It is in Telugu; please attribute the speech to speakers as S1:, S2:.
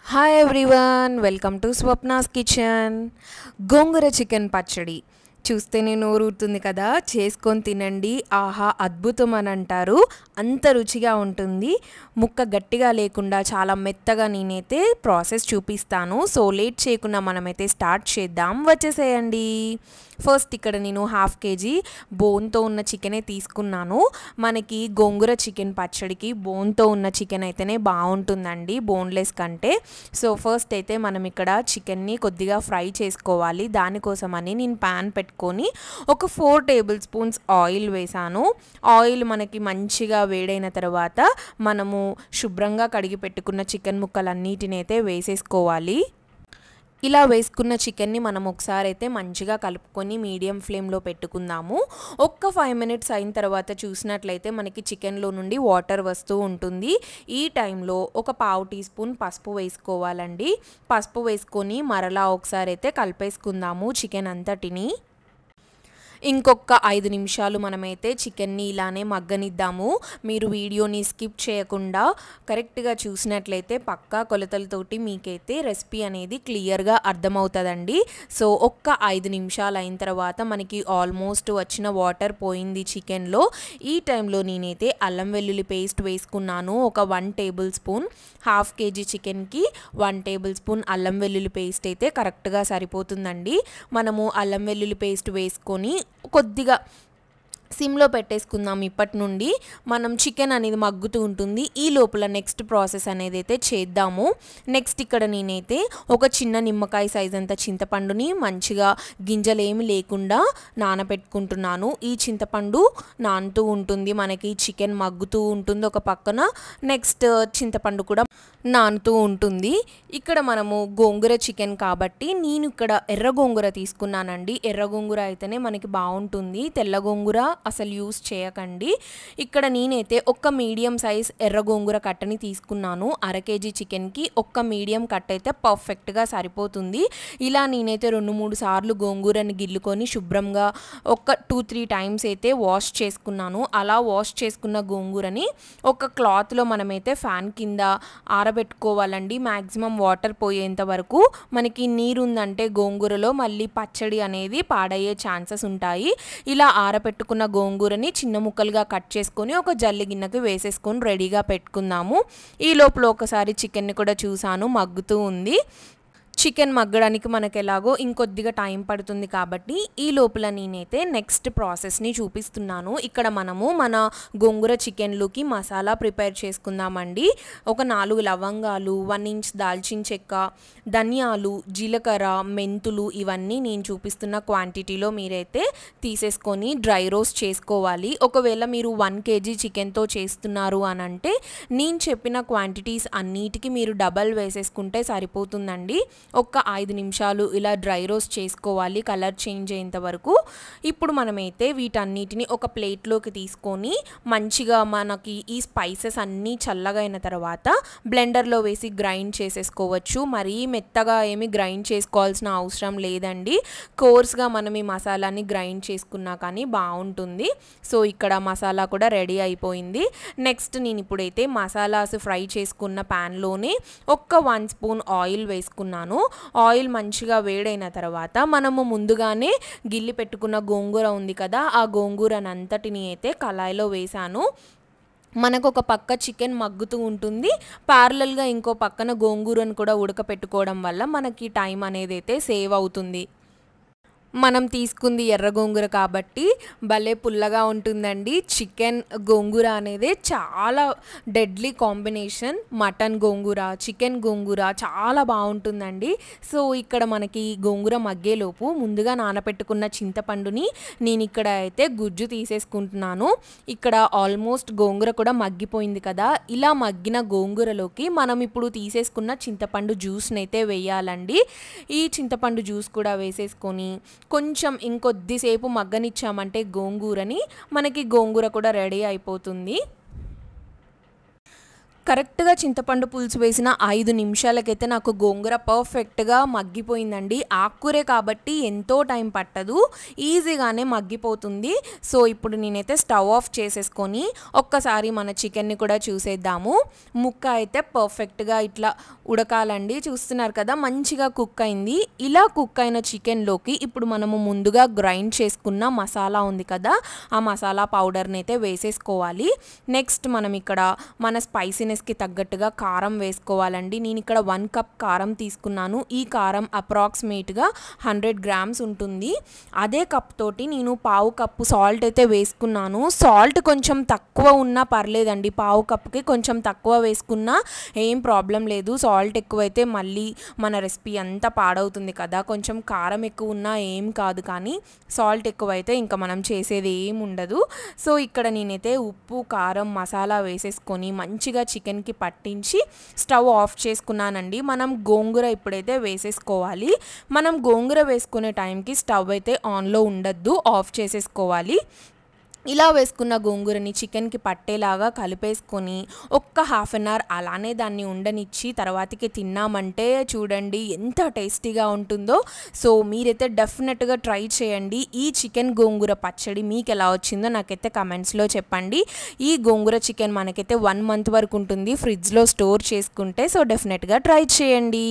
S1: Hi everyone, welcome to Swapna's kitchen. Gongura chicken పచ్చడి చూస్తేనే నోరూరుతుంది కదా. చేసుకొని తినండి, ఆహా అద్భుతం అని అంటారు. అంత రుచిగా ఉంటుంది. ముక్క గట్టిగా లేకుండా చాలా మెత్తగా నేనైతే ప్రాసెస్ చూపిస్తాను. సో లేట్ చేయకుండా మనమైతే స్టార్ట్ చేద్దాం, వచ్చేసేయండి. ఫస్ట్ ఇక్కడ నేను 1/2 kg బోన్తో ఉన్న చికెనే తీసుకున్నాను. మనకి గోంగూర చికెన్ పచ్చడికి బోన్తో ఉన్న చికెన్ అయితేనే బాగుంటుందండి, బోన్లెస్ కంటే. సో ఫస్ట్ అయితే మనం ఇక్కడ చికెన్ని కొద్దిగా ఫ్రై చేసుకోవాలి. దానికోసమని నేను ప్యాన్ పెట్టుకొని ఒక 4 టేబుల్ స్పూన్స్ ఆయిల్ వేసాను. ఆయిల్ మనకి మంచిగా వేడైన తర్వాత మనము శుభ్రంగా కడిగి పెట్టుకున్న చికెన్ ముక్కలన్నిటిని అయితే వేసేసుకోవాలి. ఇలా వేసుకున్న చికెన్ని మనం ఒకసారి అయితే మంచిగా కలుపుకొని మీడియం ఫ్లేమ్లో పెట్టుకుందాము. ఒక్క 5 minutes అయిన తర్వాత చూసినట్లయితే మనకి చికెన్లో నుండి వాటర్ వస్తూ ఉంటుంది. ఈ టైంలో ఒక 1/2 teaspoon పసుపు వేసుకోవాలండి. పసుపు వేసుకొని మరలా ఒకసారి అయితే కలిపేసుకుందాము చికెన్ అంతటిని. ఇంకొక 5 నిమిషాలు మనమైతే చికెన్ని ఇలానే మగ్గనిద్దాము. మీరు వీడియోని స్కిప్ చేయకుండా కరెక్ట్గా చూసినట్లయితే పక్కా కొలతలతోటి మీకైతే రెసిపీ అనేది క్లియర్గా అర్థమవుతుందండి. సో ఒక్క 5 నిమిషాలు అయిన తర్వాత మనకి ఆల్మోస్ట్ వచ్చిన వాటర్ పోయింది చికెన్లో. ఈ టైంలో నేనైతే అల్లం వెల్లుల్లి పేస్ట్ వేసుకున్నాను. ఒక 1 టేబుల్ స్పూన్. 1/2 kg చికెన్కి 1 టేబుల్ స్పూన్ అల్లం వెల్లుల్లి పేస్ట్ అయితే కరెక్ట్గా సరిపోతుందండి. మనము అల్లం వెల్లుల్లి పేస్ట్ వేసుకొని కొద్దిగా సిమ్లో పెట్టేసుకుందాం. ఇప్పటి నుండి మనం చికెన్ అనేది మగ్గుతూ ఉంటుంది. ఈ లోపల నెక్స్ట్ ప్రాసెస్ అనేది అయితే చేద్దాము. నెక్స్ట్ ఇక్కడ నేనైతే ఒక చిన్న నిమ్మకాయ సైజ్ అంత చింతపండుని మంచిగా గింజలేమి లేకుండా నానబెట్టుకుంటున్నాను. ఈ చింతపండు నానుతూ ఉంటుంది, మనకి చికెన్ మగ్గుతూ ఉంటుంది ఒక పక్కన. నెక్స్ట్ చింతపండు కూడా నానుతూ ఉంటుంది. ఇక్కడ మనము గోంగూర చికెన్ కాబట్టి నేను ఇక్కడ ఎర్ర గోంగూర తీసుకున్నానండి. ఎర్ర గోంగూర అయితేనే మనకి బాగుంటుంది, తెల్ల గోంగూర అసలు యూస్ చేయకండి. ఇక్కడ నేనైతే ఒక్క మీడియం సైజ్ ఎర్ర గోంగూర కట్టని తీసుకున్నాను. 1/2 kg చికెన్కి ఒక్క మీడియం కట్ అయితే పర్ఫెక్ట్గా సరిపోతుంది. ఇలా నేనైతే 2-3 సార్లు గోంగూరని గిల్లుకొని శుభ్రంగా ఒక 2-3 టైమ్స్ అయితే వాష్ చేసుకున్నాను. అలా వాష్ చేసుకున్న గోంగూరని ఒక క్లాత్లో మనమైతే ఫ్యాన్ కింద ఆరబెట్టుకోవాలండి. మ్యాక్సిమం వాటర్ పోయేంత వరకు. మనకి నీరు ఉందంటే గోంగూరలో మళ్ళీ పచ్చడి అనేది పాడయ్యే ఛాన్సెస్ ఉంటాయి. ఇలా ఆరబెట్టుకున్న గోంగూరని చిన్న ముక్కలుగా కట్ చేసుకొని ఒక జల్లి గిన్నెకి వేసేసుకొని రెడీగా పెట్టుకుందాము. ఈ లోపల ఒకసారి చికెన్ని కూడా చూసాను, మగ్గుతూ ఉంది. చికెన్ మగ్గడానికి మనకు ఎలాగో ఇంకొద్దిగా టైం పడుతుంది కాబట్టి ఈ లోపల నేనైతే నెక్స్ట్ ప్రాసెస్ని చూపిస్తున్నాను. ఇక్కడ మనము మన గోంగూర చికెన్లోకి మసాలా ప్రిపేర్ చేసుకుందామండి. ఒక 4 లవంగాలు, 1 inch దాల్చిన చెక్క, ధనియాలు, జీలకర్ర, మెంతులు ఇవన్నీ నేను చూపిస్తున్న క్వాంటిటీలో మీరైతే తీసేసుకొని డ్రై రోస్ట్ చేసుకోవాలి. ఒకవేళ మీరు 1 kg చికెన్తో చేస్తున్నారు అని అంటే నేను చెప్పిన క్వాంటిటీస్ అన్నిటికీ మీరు డబల్ వేసేసుకుంటే సరిపోతుందండి. ఒక్క 5 నిమిషాలు ఇలా డ్రై రోస్ట్ చేసుకోవాలి, కలర్ చేంజ్ అయ్యేంత వరకు. ఇప్పుడు మనమైతే వీటన్నిటిని ఒక ప్లేట్లోకి తీసుకొని మంచిగా మనకి ఈ స్పైసెస్ అన్నీ చల్లగా అయిన తర్వాత బ్లెండర్లో వేసి గ్రైండ్ చేసేసుకోవచ్చు. మరీ మెత్తగా ఏమి గ్రైండ్ చేసుకోవాల్సిన అవసరం లేదండి. కోర్స్గా మనం ఈ మసాలాని గ్రైండ్ చేసుకున్నా కానీ బాగుంటుంది. సో ఇక్కడ మసాలా కూడా రెడీ అయిపోయింది. నెక్స్ట్ నేను ఇప్పుడైతే మసాలాస్ ఫ్రై చేసుకున్న ప్యాన్లోనే ఒక్క 1 స్పూన్ ఆయిల్ వేసుకున్నాను. ఆయిల్ మంచిగా వేడైన తర్వాత మనము ముందుగానే గిల్లి పెట్టుకున్న గోంగూర ఉంది కదా, ఆ గోంగూరనంతటిని అయితే కళాయిలో వేసాను. మనకు ఒక పక్క చికెన్ మగ్గుతూ ఉంటుంది, ప్యారలల్గా ఇంకో పక్కన గోంగూరను కూడా ఉడకపెట్టుకోవడం వల్ల మనకి టైం అనేది అయితే సేవ్ అవుతుంది. మనం తీసుకుంది ఎర్ర గోంగూర కాబట్టి భలే పుల్లగా ఉంటుందండి. చికెన్ గోంగూర అనేది చాలా డెడ్లీ కాంబినేషన్. మటన్ గోంగూర, చికెన్ గోంగూర చాలా బాగుంటుందండి. సో ఇక్కడ మనకి గోంగూర మగ్గేలోపు ముందుగా నానబెట్టుకున్న చింతపండుని నేను ఇక్కడ అయితే గుజ్జు తీసేసుకుంటున్నాను. ఇక్కడ ఆల్మోస్ట్ గోంగూర కూడా మగ్గిపోయింది కదా. ఇలా మగ్గిన గోంగూరలోకి మనం ఇప్పుడు తీసేసుకున్న చింతపండు జ్యూస్ని అయితే వేయాలండి. ఈ చింతపండు జ్యూస్ కూడా వేసేసుకొని కొంచెం ఇంకొద్దిసేపు మగ్గనిచ్చామంటే గోంగూరని మనకి గోంగూర కూడా రెడీ అయిపోతుంది. కరెక్ట్‌గా చింతపండు పులుసు వేసిన 5 నిమిషాలకైతే నాకు గోంగూర పర్ఫెక్ట్‌గా మగ్గిపోయిందండి. ఆకుకూరే కాబట్టి ఎంతో టైం పట్టదు. ఈజీగానే మగ్గిపోతుంది. సో, ఇప్పుడు నేనైతే స్టవ్ ఆఫ్ చేసేసుకొని ఒక్కసారి మన చికెన్‌ని కూడా చూసేద్దాము. ముక్క అయితే పర్ఫెక్ట్‌గా ఇట్లా ఉడకాలండి. చూస్తున్నారు కదా! మంచిగా కుక్ అయింది. ఇలా కుక్ అయిన చికెన్‌లోకి ఇప్పుడు మనము ముందుగా గ్రైండ్ చేసుకున్న మసాలా ఉంది కదా! ఆ మసాలా పౌడర్‌ని అయితే వేసేసుకోవాలి. నెక్స్ట్ మనం ఇక్కడ మన స్పైసీనెస్‌కి తగ్గట్టుగా కారం వేసుకోవాలండి. నేను ఇక్కడ 1 కప్ కారం తీసుకున్నాను. ఈ కారం అప్రాక్సిమేట్‌గా 100 గ్రామ్స్ ఉంటుంది. అదే కప్ తోటి నేను పావు కప్పు సాల్ట్ అయితే వేసుకున్నాను. సాల్ట్ కొంచెం తక్కువ ఉన్నా పర్లేదండి. పావు కప్పుకి కొంచెం తక్కువ వేసుకున్నా ఏం ప్రాబ్లం లేదు. సాల్ట్ ఎక్కువైతే మళ్ళీ మన రెసిపీ అంతా పాడవుతుంది కదా! కొంచెం కారం ఎక్కువ ఉన్నా ఏం కాదు, కానీ సాల్ట్ ఎక్కువైతే ఇంకా మనం చేసేది ఏం ఉండదు. సో, ఇక్కడ నేనైతే ఉప్పు, కారం, మసాలా వేసేసుకొని మంచిగా చికెన్‌కి పట్టించి స్టవ్ ఆఫ్ చేసుకున్నానండి. మనం గోంగూర ఇప్పుడైతే వేసేసుకోవాలి. మనం గోంగూర వేసుకునే టైంకి స్టవ్ అయితే ఆన్‌లో ఉండొద్దు, ఆఫ్ చేసేసుకోవాలి. ఇలా వేసుకున్న గోంగూరని చికెన్‌కి పట్టేలాగా కలిపేసుకొని ఒక్క హాఫ్ అన్ అవర్ అలానే దాన్ని ఉండనిచ్చి తర్వాతకి తిన్నామంటే చూడండి ఎంత టేస్టీగా ఉంటుందో. సో, మీరైతే డెఫినెట్‌గా ట్రై చేయండి. ఈ చికెన్ గోంగూర పచ్చడి మీకు ఎలా వచ్చిందో నాకైతే కమెంట్స్‌లో చెప్పండి. ఈ గోంగూర చికెన్ మనకైతే 1 మంత్ వరకు ఉంటుంది ఫ్రిడ్జ్‌లో స్టోర్ చేసుకుంటే. సో, డెఫినెట్‌గా ట్రై చేయండి.